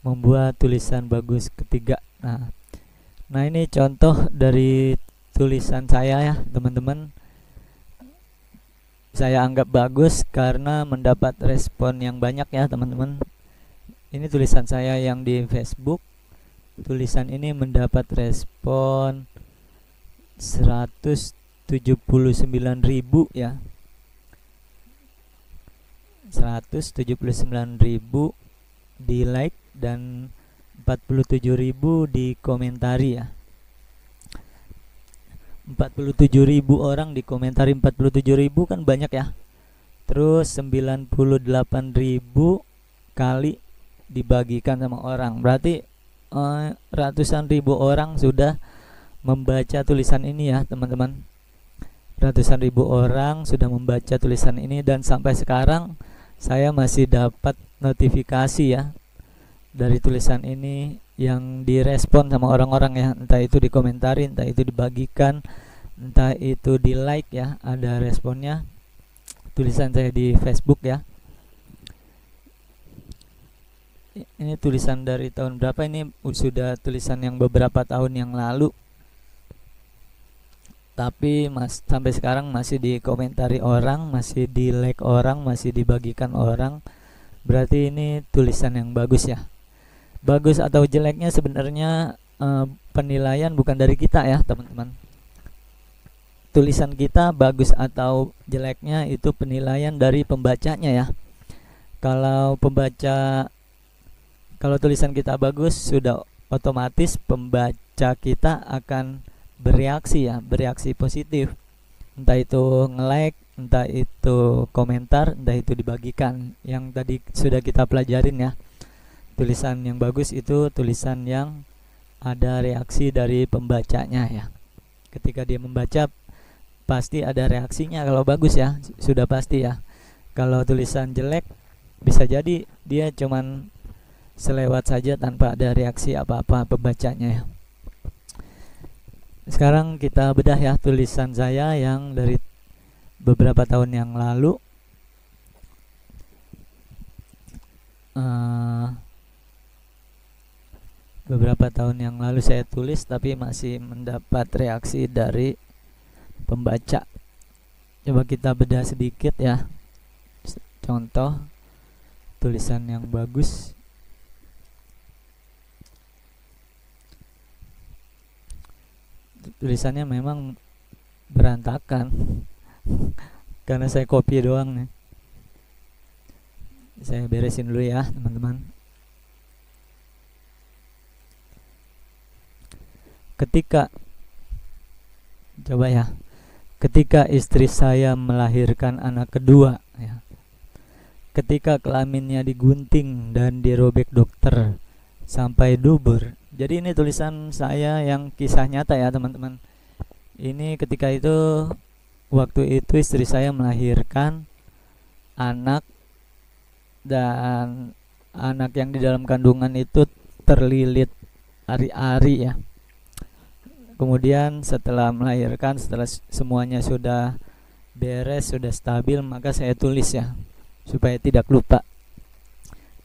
membuat tulisan bagus ketiga. Nah ini contoh dari tulisan saya ya teman-teman. Saya anggap bagus karena mendapat respon yang banyak ya teman-teman. Ini tulisan saya yang di Facebook. Tulisan ini mendapat respon 179.000 ya. 179.000 di like dan 47.000 di komentari ya. 47.000 orang di komentari, 47.000 kan banyak ya. Terus 98.000 kali dibagikan sama orang, berarti ratusan ribu orang sudah membaca tulisan ini ya teman-teman. Ratusan ribu orang sudah membaca tulisan ini, dan sampai sekarang saya masih dapat notifikasi ya dari tulisan ini yang direspon sama orang-orang ya, entah itu dikomentari, entah itu dibagikan, entah itu di like ya, ada responnya tulisan saya di Facebook ya. Ini tulisan dari tahun berapa? Ini sudah tulisan yang beberapa tahun yang lalu, tapi sampai sekarang masih dikomentari orang, masih di like orang, masih dibagikan orang. Berarti ini tulisan yang bagus ya. Bagus atau jeleknya sebenarnya penilaian bukan dari kita ya teman-teman. Tulisan kita bagus atau jeleknya itu penilaian dari pembacanya ya. Kalau tulisan kita bagus, sudah otomatis pembaca kita akan bereaksi ya, bereaksi positif. Entah itu nge-like, entah itu komentar, entah itu dibagikan. Yang tadi sudah kita pelajarin ya. Tulisan yang bagus itu tulisan yang ada reaksi dari pembacanya ya. Ketika dia membaca pasti ada reaksinya kalau bagus ya, sudah pasti ya. Kalau tulisan jelek bisa jadi dia cuman selewat saja tanpa ada reaksi apa-apa pembacanya ya. Sekarang kita bedah ya tulisan saya yang dari beberapa tahun yang lalu. Beberapa tahun yang lalu saya tulis, tapi masih mendapat reaksi dari pembaca. Coba kita bedah sedikit ya. Contoh tulisan yang bagus. Tulisannya memang berantakan karena saya copy doang nih. Saya beresin dulu ya teman-teman. Ketika istri saya melahirkan anak kedua ya, ketika kelaminnya digunting dan dirobek dokter sampai dubur. Jadi ini tulisan saya yang kisah nyata ya teman-teman. Ini ketika itu, waktu itu istri saya melahirkan anak, dan anak yang di dalam kandungan itu terlilit ari-ari ya. Kemudian setelah melahirkan, setelah semuanya sudah beres, sudah stabil, maka saya tulis ya supaya tidak lupa.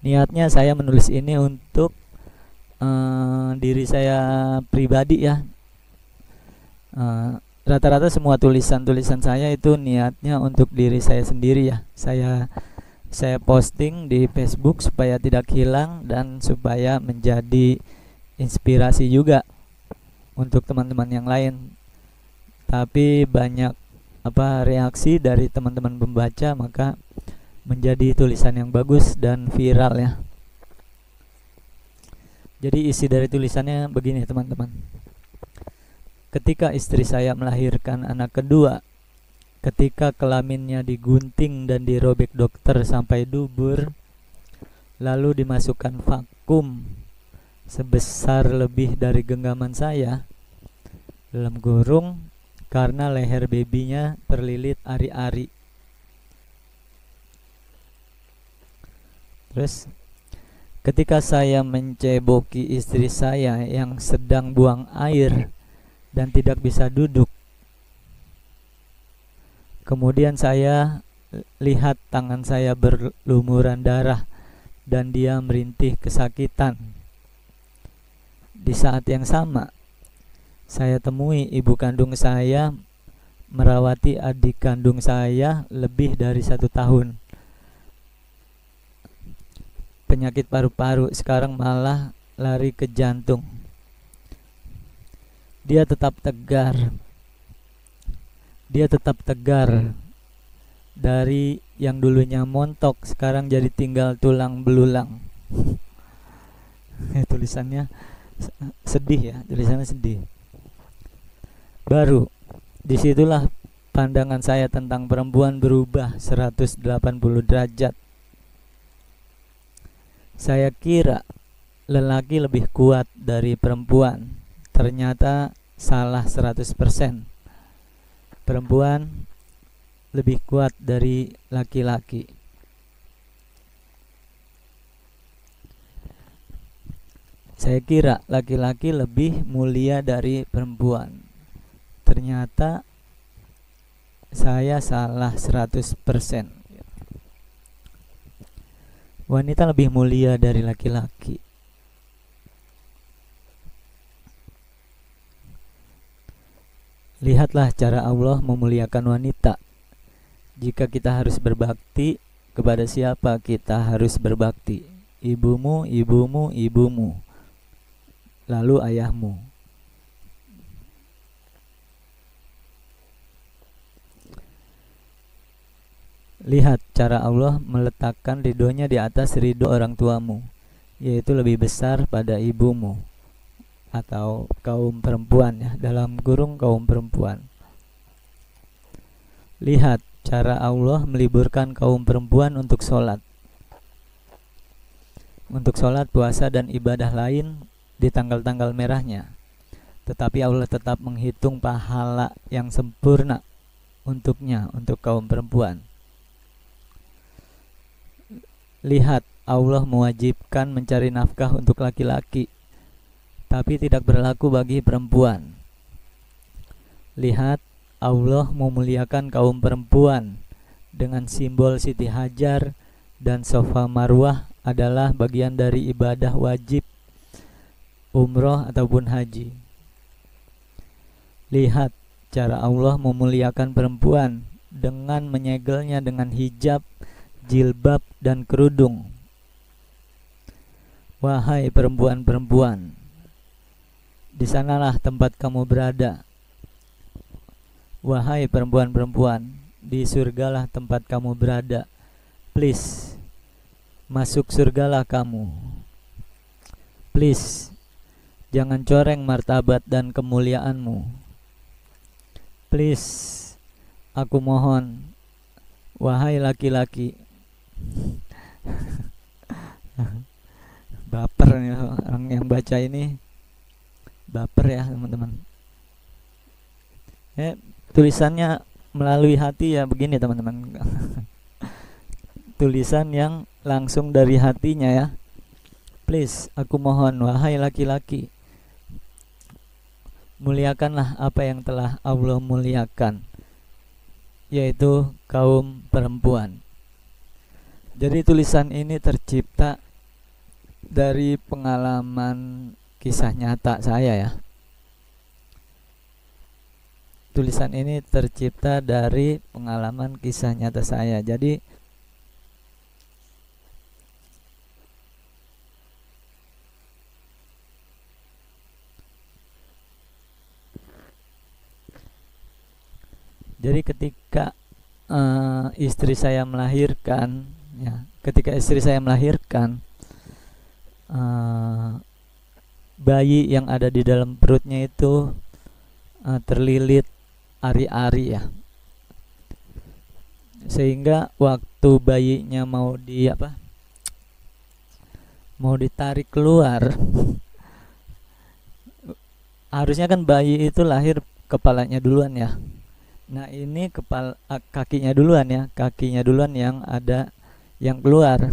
Niatnya saya menulis ini untuk diri saya pribadi ya. Rata-rata semua tulisan-tulisan saya itu niatnya untuk diri saya sendiri ya. Saya posting di Facebook supaya tidak hilang dan supaya menjadi inspirasi juga untuk teman-teman yang lain. Tapi banyak reaksi dari teman-teman pembaca, maka menjadi tulisan yang bagus dan viral ya. Jadi isi dari tulisannya begini teman-teman. Ketika istri saya melahirkan anak kedua, ketika kelaminnya digunting dan dirobek dokter sampai dubur, lalu dimasukkan vakum sebesar lebih dari genggaman saya, dalam kurung, karena leher babynya terlilit ari-ari. Terus ketika saya menceboki istri saya yang sedang buang air dan tidak bisa duduk, kemudian saya lihat tangan saya berlumuran darah dan dia merintih kesakitan. Di saat yang sama, saya temui ibu kandung saya merawati adik kandung saya lebih dari 1 tahun. Penyakit paru-paru, sekarang malah lari ke jantung. Dia tetap tegar. Dari yang dulunya montok, sekarang jadi tinggal tulang belulang. Tulisannya sedih ya, tulisannya sedih. Baru disitulah pandangan saya tentang perempuan berubah 180 derajat. Saya kira lelaki lebih kuat dari perempuan. Ternyata salah 100%. Perempuan lebih kuat dari laki-laki. Saya kira laki-laki lebih mulia dari perempuan. Ternyata saya salah 100%. Wanita lebih mulia dari laki-laki. Lihatlah cara Allah memuliakan wanita. Jika kita harus berbakti, kepada siapa kita harus berbakti? Ibumu, ibumu, ibumu, lalu ayahmu. Lihat cara Allah meletakkan ridhonya di atas ridho orang tuamu, yaitu lebih besar pada ibumu atau kaum perempuan ya, dalam kurung kaum perempuan. Lihat cara Allah meliburkan kaum perempuan untuk sholat. Untuk sholat, puasa, dan ibadah lain di tanggal-tanggal merahnya. Tetapi Allah tetap menghitung pahala yang sempurna untuknya, untuk kaum perempuan. Lihat, Allah mewajibkan mencari nafkah untuk laki-laki, tapi tidak berlaku bagi perempuan. Lihat, Allah memuliakan kaum perempuan dengan simbol Siti Hajar dan Safa Marwah adalah bagian dari ibadah wajib umroh ataupun haji. Lihat cara Allah memuliakan perempuan dengan menyegelnya dengan hijab, jilbab, dan kerudung. Wahai perempuan-perempuan, di sanalah tempat kamu berada. Wahai perempuan-perempuan, di surgalah tempat kamu berada. Please, masuk surgalah kamu. Please, jangan coreng martabat dan kemuliaanmu. Please, aku mohon, wahai laki-laki. Baper nih orang yang baca ini, baper ya teman-teman. Tulisannya melalui hati ya, begini teman-teman. Tulisan yang langsung dari hatinya ya. Please, aku mohon, wahai laki-laki, muliakanlah apa yang telah Allah muliakan, yaitu kaum perempuan. Jadi tulisan ini tercipta dari pengalaman kisah nyata saya ya. Tulisan ini tercipta dari pengalaman kisah nyata saya. Jadi ketika istri saya melahirkan ya, bayi yang ada di dalam perutnya itu terlilit ari-ari ya, sehingga waktu bayinya mau ditarik keluar, harusnya kan bayi itu lahir kepalanya duluan ya. Nah ini kakinya duluan yang keluar.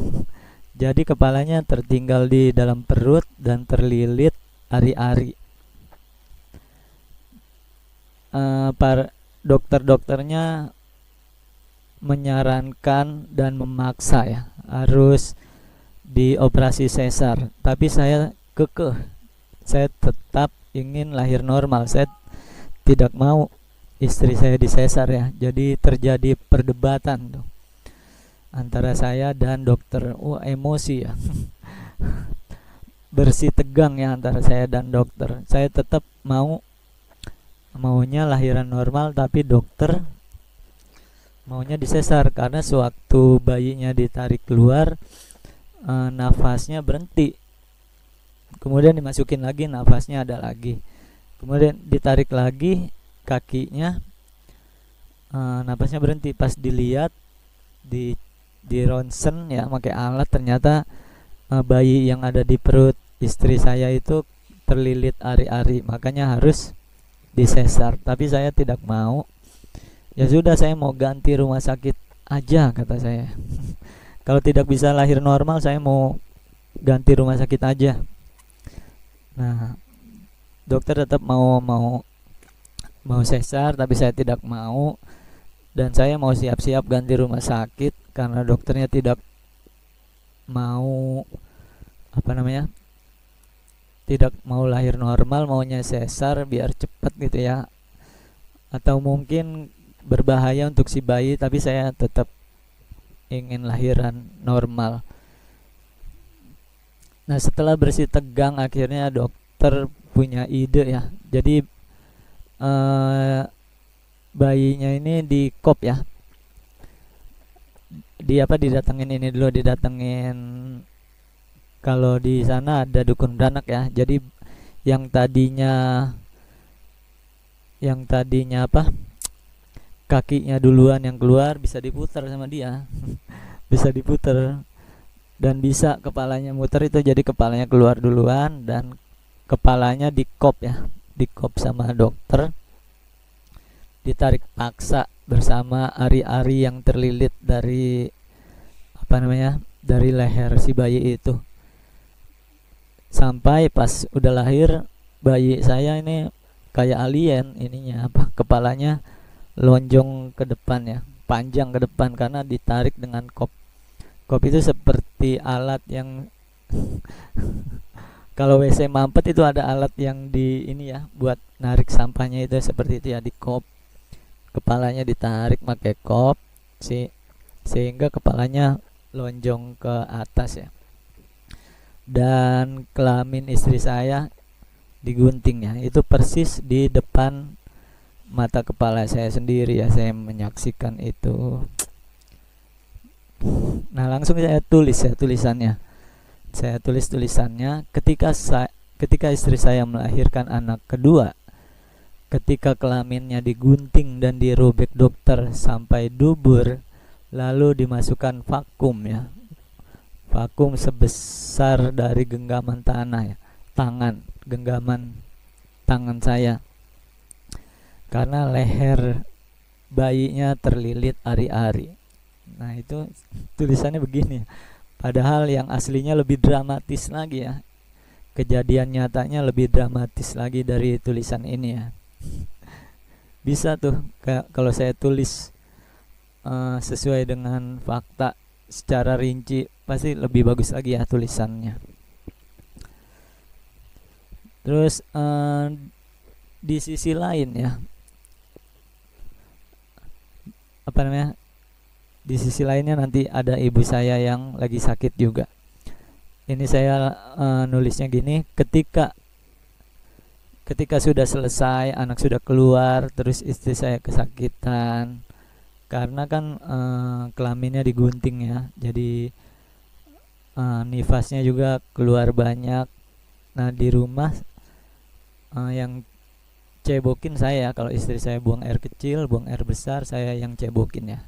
Jadi kepalanya tertinggal di dalam perut dan terlilit ari-ari. Para dokter-dokternya menyarankan dan memaksa ya, harus di operasi sesar, tapi saya kekeh, saya tetap ingin lahir normal. Saya tidak mau istri saya disesar ya. Jadi terjadi perdebatan tuh antara saya dan dokter. Emosi ya. Bersih tegang ya antara saya dan dokter. Saya tetap maunya lahiran normal, tapi dokter maunya disesar karena sewaktu bayinya ditarik keluar, nafasnya berhenti, kemudian dimasukin lagi, nafasnya ada lagi, kemudian ditarik lagi kakinya, nafasnya berhenti. Pas dilihat di ronsen ya, pakai alat, ternyata bayi yang ada di perut istri saya itu terlilit ari-ari, makanya harus disesar. Tapi saya tidak mau. Ya sudah, saya mau ganti rumah sakit aja, kata saya. Kalau tidak bisa lahir normal, saya mau ganti rumah sakit aja. Nah, dokter tetap mau sesar, tapi saya tidak mau. Dan saya mau siap-siap ganti rumah sakit karena dokternya tidak mau tidak mau lahir normal, maunya sesar biar cepat gitu ya. Atau mungkin berbahaya untuk si bayi, tapi saya tetap ingin lahiran normal. Nah, setelah bersih tegang, akhirnya dokter punya ide ya. Jadi bayinya ini di kop ya. Didatengin ini dulu, didatengin. Kalau di sana ada dukun beranak ya. Jadi yang tadinya kakinya duluan yang keluar bisa diputar sama dia. Bisa diputar, dan bisa kepalanya muter, itu jadi kepalanya keluar duluan dan kepalanya dikop ya, dikop sama dokter, ditarik paksa bersama ari-ari yang terlilit dari dari leher si bayi itu. Sampai pas udah lahir, bayi saya ini kayak alien ininya, kepalanya lonjong ke depan ya, panjang ke depan karena ditarik dengan kop. Kop itu seperti alat yang kalau WC mampet itu ada alat yang di ini ya, buat narik sampahnya, itu seperti itu ya, di kop. Kepalanya ditarik pakai kop sehingga kepalanya lonjong ke atas ya. Dan kelamin istri saya digunting ya, itu persis di depan mata kepala saya sendiri ya. Saya menyaksikan itu. Nah, langsung saya tulis ya tulisannya. Saya tulis tulisannya ketika istri saya melahirkan anak kedua, ketika kelaminnya digunting dan dirobek dokter sampai dubur, lalu dimasukkan vakum ya. Vakum sebesar dari genggaman tanah ya, genggaman tangan saya. Karena leher bayinya terlilit ari-ari. Nah, itu tulisannya begini. Padahal yang aslinya lebih dramatis lagi ya. Kejadian nyatanya lebih dramatis lagi dari tulisan ini ya. Bisa tuh kalau saya tulis sesuai dengan fakta secara rinci, pasti lebih bagus lagi ya tulisannya. Terus di sisi lain ya, di sisi lainnya nanti ada ibu saya yang lagi sakit juga. Ini saya nulisnya gini, ketika sudah selesai, anak sudah keluar, terus istri saya kesakitan karena kan kelaminnya digunting ya, jadi nifasnya juga keluar banyak. Nah, di rumah yang cebokin saya, kalau istri saya buang air kecil, buang air besar, saya yang cebokin ya.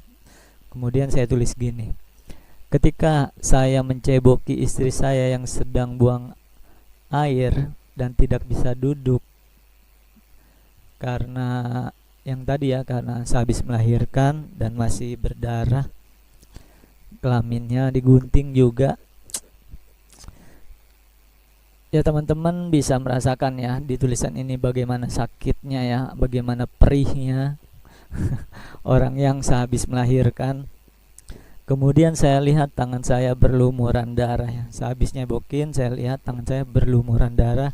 Kemudian saya tulis gini, ketika saya menceboki istri saya yang sedang buang air dan tidak bisa duduk karena yang tadi ya, karena sehabis melahirkan dan masih berdarah, kelaminnya digunting juga. Ya, teman-teman bisa merasakan ya di tulisan ini bagaimana sakitnya ya, bagaimana perihnya orang yang sehabis melahirkan. Kemudian saya lihat tangan saya berlumuran darah ya. Sehabis nyebokin saya lihat tangan saya berlumuran darah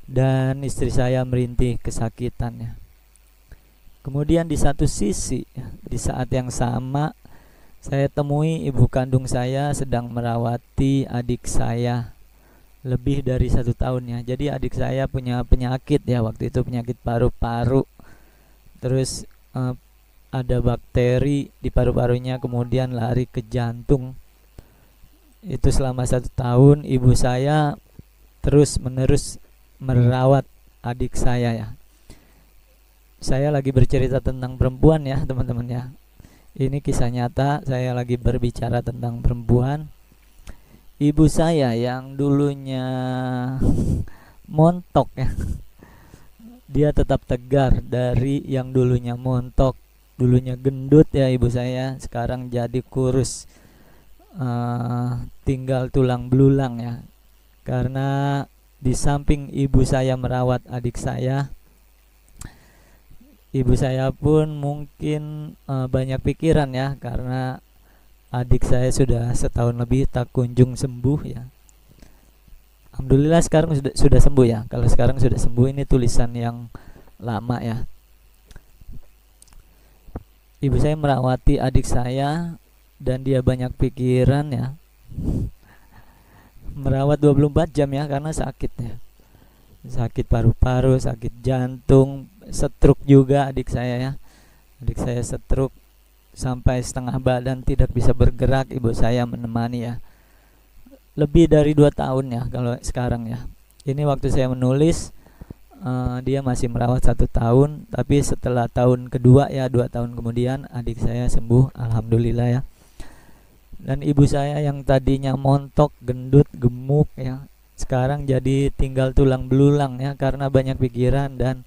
dan istri saya merintih kesakitan ya. Kemudian di satu sisi di saat yang sama saya temui ibu kandung saya sedang merawati adik saya lebih dari 1 tahun ya. Jadi adik saya punya penyakit ya, waktu itu penyakit paru-paru. Terus ada bakteri di paru-parunya, kemudian lari ke jantung. Itu selama 1 tahun ibu saya terus menerus merawat adik saya ya. Saya lagi bercerita tentang perempuan ya teman-teman ya. Ini kisah nyata, saya lagi berbicara tentang perempuan. Ibu saya yang dulunya montok ya, dia tetap tegar dari yang dulunya montok, dulunya gendut ya ibu saya, sekarang jadi kurus, tinggal tulang belulang ya. Karena di samping ibu saya merawat adik saya, ibu saya pun mungkin banyak pikiran ya, karena adik saya sudah 1 tahun lebih tak kunjung sembuh ya. Alhamdulillah sekarang sudah sembuh ya. Kalau sekarang sudah sembuh, ini tulisan yang lama ya. Ibu saya merawati adik saya dan dia banyak pikiran ya. Merawat 24 jam ya, karena sakit ya. Sakit paru-paru, sakit jantung, stroke juga adik saya ya. Adik saya stroke sampai setengah badan, tidak bisa bergerak, ibu saya menemani ya. Lebih dari 2 tahun ya kalau sekarang ya. Ini waktu saya menulis dia masih merawat 1 tahun, tapi setelah tahun kedua ya, 2 tahun kemudian adik saya sembuh, alhamdulillah ya. Dan ibu saya yang tadinya montok, gendut, gemuk ya, sekarang jadi tinggal tulang belulang ya, karena banyak pikiran dan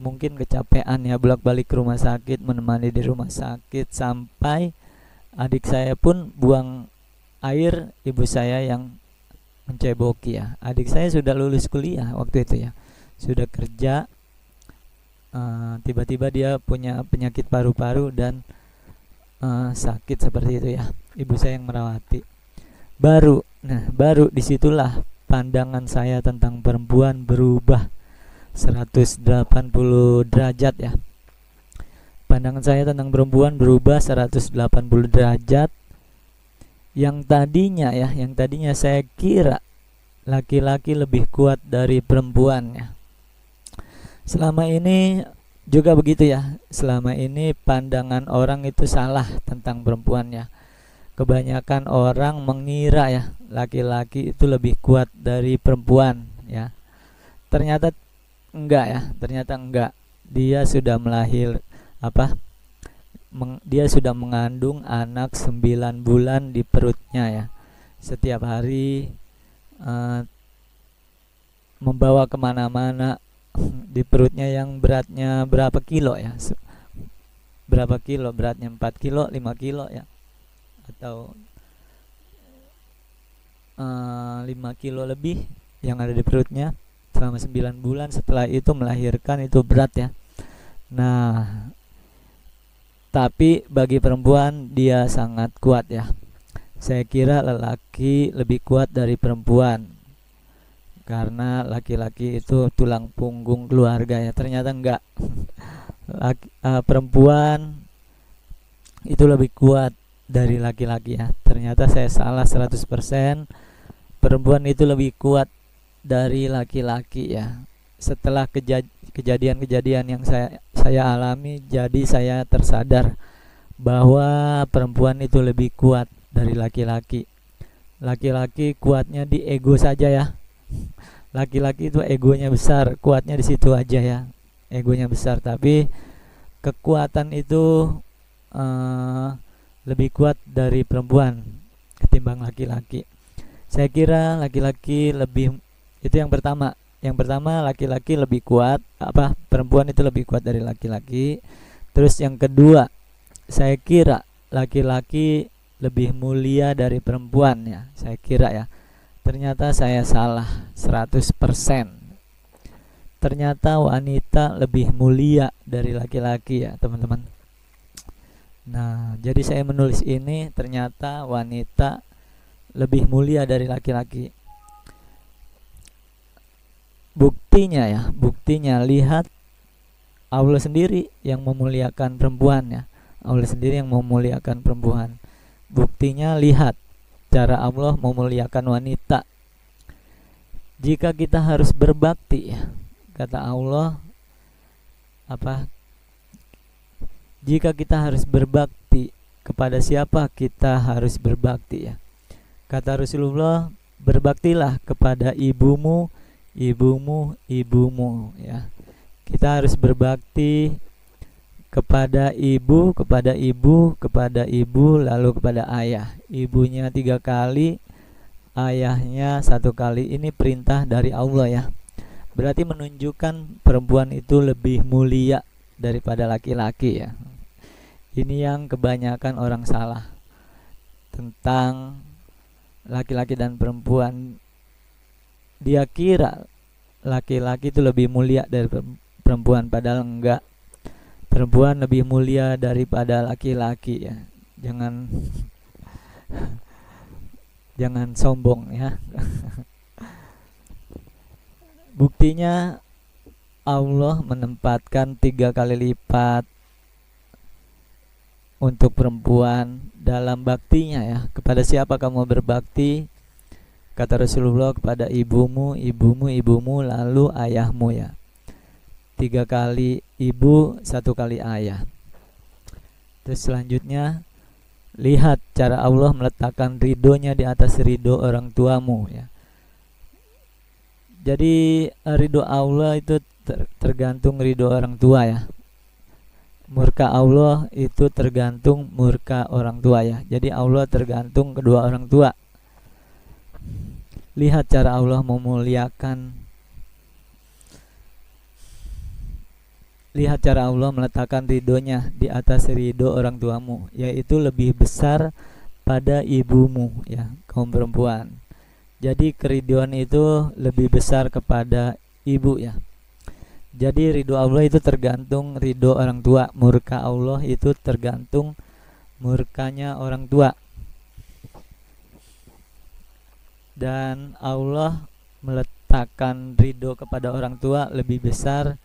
mungkin kecapean ya, bolak-balik ke rumah sakit, menemani di rumah sakit, sampai adik saya pun buang air ibu saya yang menceboki ya. Adik saya sudah lulus kuliah waktu itu ya, sudah kerja, tiba-tiba dia punya penyakit paru-paru dan sakit seperti itu ya. Ibu saya yang merawati. Baru disitulah pandangan saya tentang perempuan berubah 180 derajat ya. Pandangan saya tentang perempuan berubah 180 derajat. Yang tadinya saya kira laki-laki lebih kuat dari perempuan ya. Selama ini juga begitu ya. Selama ini pandangan orang itu salah tentang perempuan ya. Kebanyakan orang mengira ya laki-laki itu lebih kuat dari perempuan ya. Ternyata enggak. Dia sudah dia sudah mengandung anak 9 bulan di perutnya ya. Setiap hari membawa kemana-mana di perutnya yang beratnya berapa kilo ya, beratnya 4 kilo 5 kilo ya, atau 5 kilo lebih yang ada di perutnya selama 9 bulan. Setelah itu melahirkan, itu berat ya. Nah, tapi bagi perempuan dia sangat kuat ya. Saya kira lelaki lebih kuat dari perempuan, karena laki-laki itu tulang punggung keluarga ya. Ternyata enggak. Perempuan itu lebih kuat dari laki-laki ya. Ternyata saya salah 100%. Perempuan itu lebih kuat dari laki-laki ya. Setelah kejadian-kejadian yang saya alami, jadi saya tersadar bahwa perempuan itu lebih kuat dari laki-laki. Laki-laki kuatnya di ego saja ya. Laki-laki itu egonya besar, kuatnya di situ aja ya. Egonya besar, tapi kekuatan itu lebih kuat dari perempuan ketimbang laki-laki. Saya kira laki-laki lebih, itu yang pertama. Yang pertama, laki-laki lebih kuat, perempuan itu lebih kuat dari laki-laki. Terus yang kedua, saya kira laki-laki lebih mulia dari perempuan ya. Saya kira ya. Ternyata saya salah 100%. Ternyata wanita lebih mulia dari laki-laki ya, teman-teman. Nah, jadi saya menulis ini, ternyata wanita lebih mulia dari laki-laki. Buktinya lihat Allah sendiri yang memuliakan perempuan ya. Allah sendiri yang memuliakan perempuan. Buktinya lihat cara Allah memuliakan wanita. Jika kita harus berbakti ya, kata Allah apa? Jika kita harus berbakti, kepada siapa kita harus berbakti ya? Kata Rasulullah, berbaktilah kepada ibumu ya. Kita harus berbakti kepada ibu, lalu kepada ayah. Ibunya 3 kali, ayahnya 1 kali. Ini perintah dari Allah ya. Berarti menunjukkan perempuan itu lebih mulia daripada laki-laki ya. Ini yang kebanyakan orang salah tentang laki-laki dan perempuan. Dia kira laki-laki itu lebih mulia dari perempuan, padahal enggak. Perempuan lebih mulia daripada laki-laki ya. Jangan sombong ya. Buktinya Allah menempatkan 3 kali lipat untuk perempuan dalam baktinya ya. Kepada siapa kamu berbakti? Kata Rasulullah, kepada ibumu, lalu ayahmu ya. 3 kali ibu, 1 kali ayah. Terus selanjutnya, lihat cara Allah meletakkan ridhonya di atas ridho orang tuamu ya. Jadi ridho Allah itu tergantung ridho orang tua ya. Murka Allah itu tergantung murka orang tua ya. Jadi Allah tergantung kedua orang tua. Lihat cara Allah memuliakan. Lihat cara Allah meletakkan ridhonya di atas ridho orang tuamu, yaitu lebih besar pada ibumu ya, kaum perempuan. Jadi keridhoan itu lebih besar kepada ibu ya. Jadi ridho Allah itu tergantung ridho orang tua. Murka Allah itu tergantung murkanya orang tua. Dan Allah meletakkan ridho kepada orang tua lebih besar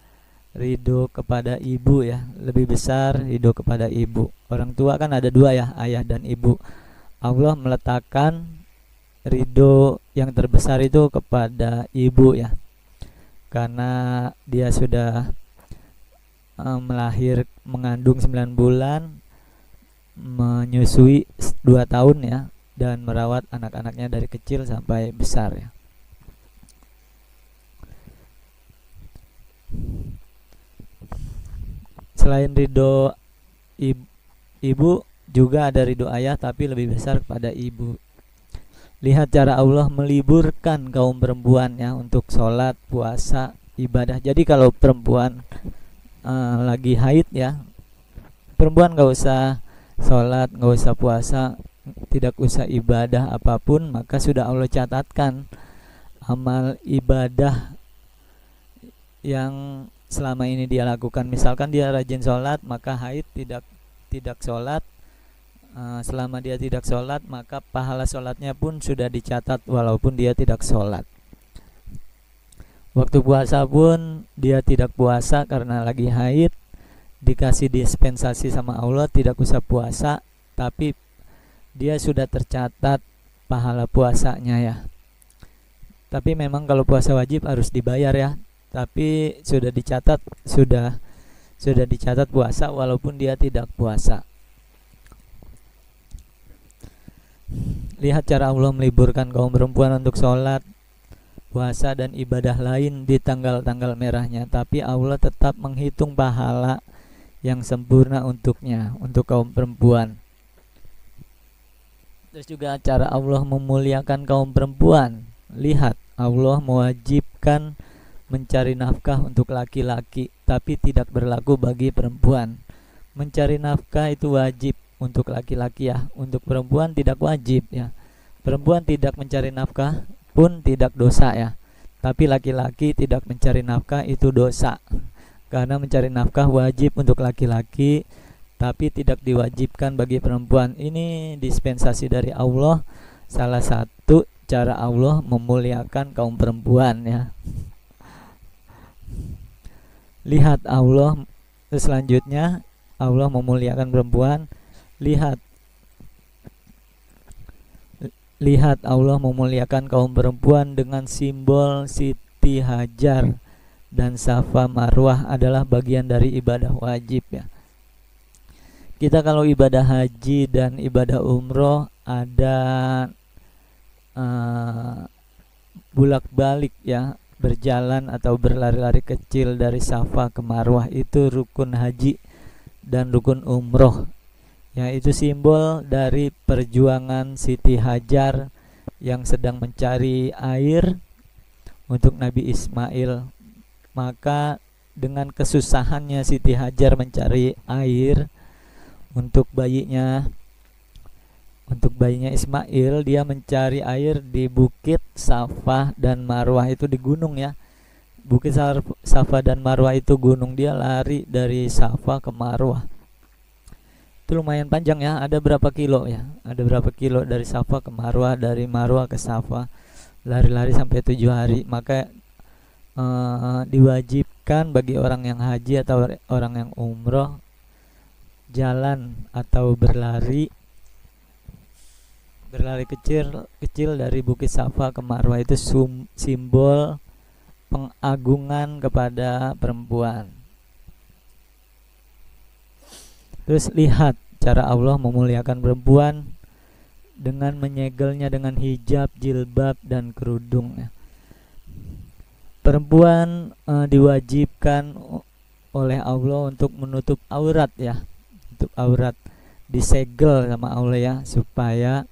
ridho kepada ibu ya. Lebih besar ridho kepada ibu. Orang tua kan ada 2 ya, ayah dan ibu. Allah meletakkan ridho yang terbesar itu kepada ibu ya, karena dia sudah mengandung 9 bulan, menyusui 2 tahun ya, dan merawat anak-anaknya dari kecil sampai besar ya. Selain ridho ibu, juga ada ridho ayah, tapi lebih besar kepada ibu. Lihat cara Allah meliburkan kaum perempuan ya untuk sholat, puasa, ibadah. Jadi kalau perempuan lagi haid ya, perempuan gak usah sholat, gak usah puasa, tidak usah ibadah apapun, maka sudah Allah catatkan amal ibadah yang selama ini dia lakukan. Misalkan dia rajin sholat, maka haid tidak sholat. Selama dia tidak sholat, maka pahala sholatnya pun sudah dicatat walaupun dia tidak sholat. Waktu puasa pun dia tidak puasa karena lagi haid, dikasih dispensasi sama Allah, tidak usah puasa, tapi dia sudah tercatat pahala puasanya ya. Tapi memang kalau puasa wajib harus dibayar ya, tapi sudah dicatat puasa walaupun dia tidak puasa. Lihat cara Allah meliburkan kaum perempuan untuk sholat, puasa, dan ibadah lain di tanggal-tanggal merahnya, tapi Allah tetap menghitung pahala yang sempurna untuknya, untuk kaum perempuan. Terus juga cara Allah memuliakan kaum perempuan. Lihat, Allah mewajibkan mencari nafkah untuk laki-laki, tapi tidak berlaku bagi perempuan. Mencari nafkah itu wajib untuk laki-laki ya, untuk perempuan tidak wajib ya. Perempuan tidak mencari nafkah pun tidak dosa ya, tapi laki-laki tidak mencari nafkah itu dosa, karena mencari nafkah wajib untuk laki-laki, tapi tidak diwajibkan bagi perempuan. Ini dispensasi dari Allah, salah satu cara Allah memuliakan kaum perempuan ya. Lihat Allah selanjutnya, Allah memuliakan perempuan. Lihat Allah memuliakan kaum perempuan dengan simbol Siti Hajar dan Safa Marwah adalah bagian dari ibadah wajib ya. Kita kalau ibadah haji dan ibadah umroh ada bulak-balik ya, berjalan atau berlari-lari kecil dari Safa ke Marwah, itu rukun haji dan rukun umroh ya. Itu simbol dari perjuangan Siti Hajar yang sedang mencari air untuk Nabi Ismail. Maka dengan kesusahannya Siti Hajar mencari air untuk bayinya Ismail, dia mencari air di bukit Safa dan Marwah, itu di gunung ya. Bukit Safa dan Marwah itu gunung, dia lari dari Safa ke Marwah. Itu lumayan panjang ya, ada berapa kilo ya? Ada berapa kilo dari Safa ke Marwah, dari Marwah ke Safa, lari-lari sampai 7 hari. Maka diwajibkan bagi orang yang haji atau orang yang umroh jalan atau berlari kecil dari bukit Safa ke Marwah. Itu simbol pengagungan kepada perempuan. Terus lihat cara Allah memuliakan perempuan dengan menyegelnya dengan hijab, jilbab dan kerudung. Perempuan diwajibkan oleh Allah untuk menutup aurat ya, menutup aurat, disegel sama Allah ya, supaya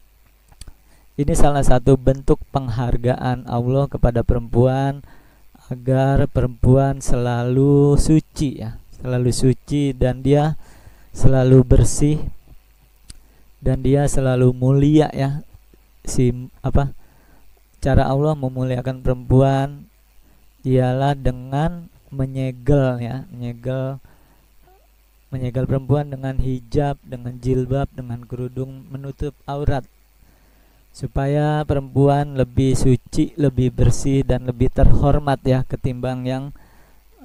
ini salah satu bentuk penghargaan Allah kepada perempuan agar perempuan selalu suci ya, selalu suci, dan dia selalu bersih dan dia selalu mulia ya. Cara Allah memuliakan perempuan ialah dengan menyegel perempuan dengan hijab, dengan jilbab, dengan kerudung, menutup aurat, supaya perempuan lebih suci, lebih bersih dan lebih terhormat ya, ketimbang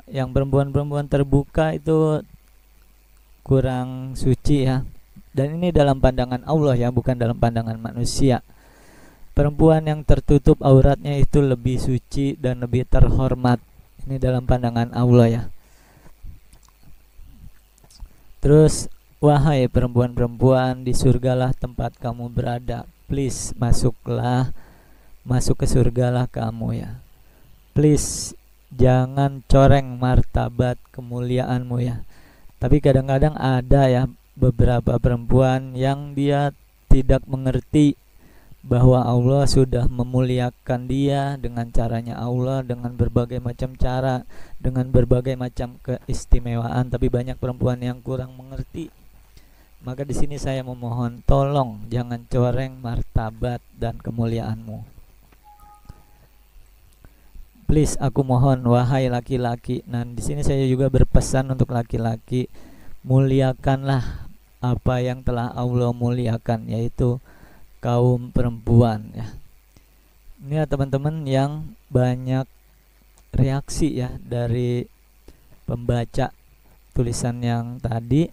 yang perempuan-perempuan terbuka itu kurang suci ya. Dan ini dalam pandangan Allah ya, bukan dalam pandangan manusia. Perempuan yang tertutup auratnya itu lebih suci dan lebih terhormat. Ini dalam pandangan Allah ya. Terus, wahai perempuan-perempuan, di surgalah tempat kamu berada. Please masuk ke surgalah kamu ya. Please jangan coreng martabat kemuliaanmu ya. Tapi kadang-kadang ada ya beberapa perempuan yang dia tidak mengerti bahwa Allah sudah memuliakan dia dengan caranya Allah, dengan berbagai macam cara, dengan berbagai macam keistimewaan. Tapi banyak perempuan yang kurang mengerti. Maka di sini saya memohon, tolong jangan coreng martabat dan kemuliaanmu. Please, aku mohon, wahai laki-laki. Nah, di sini saya juga berpesan untuk laki-laki, muliakanlah apa yang telah Allah muliakan, yaitu kaum perempuan ya. Ini ya teman-teman yang banyak reaksi ya dari pembaca tulisan yang tadi,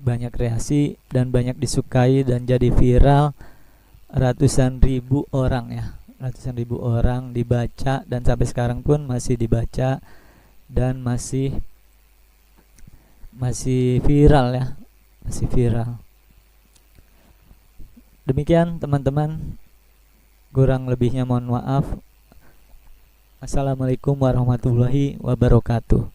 banyak reaksi dan banyak disukai dan jadi viral. Ratusan ribu orang ya, ratusan ribu orang dibaca, dan sampai sekarang pun masih dibaca dan masih viral ya, masih viral. Demikian teman-teman, kurang lebihnya mohon maaf. Assalamualaikum warahmatullahi wabarakatuh.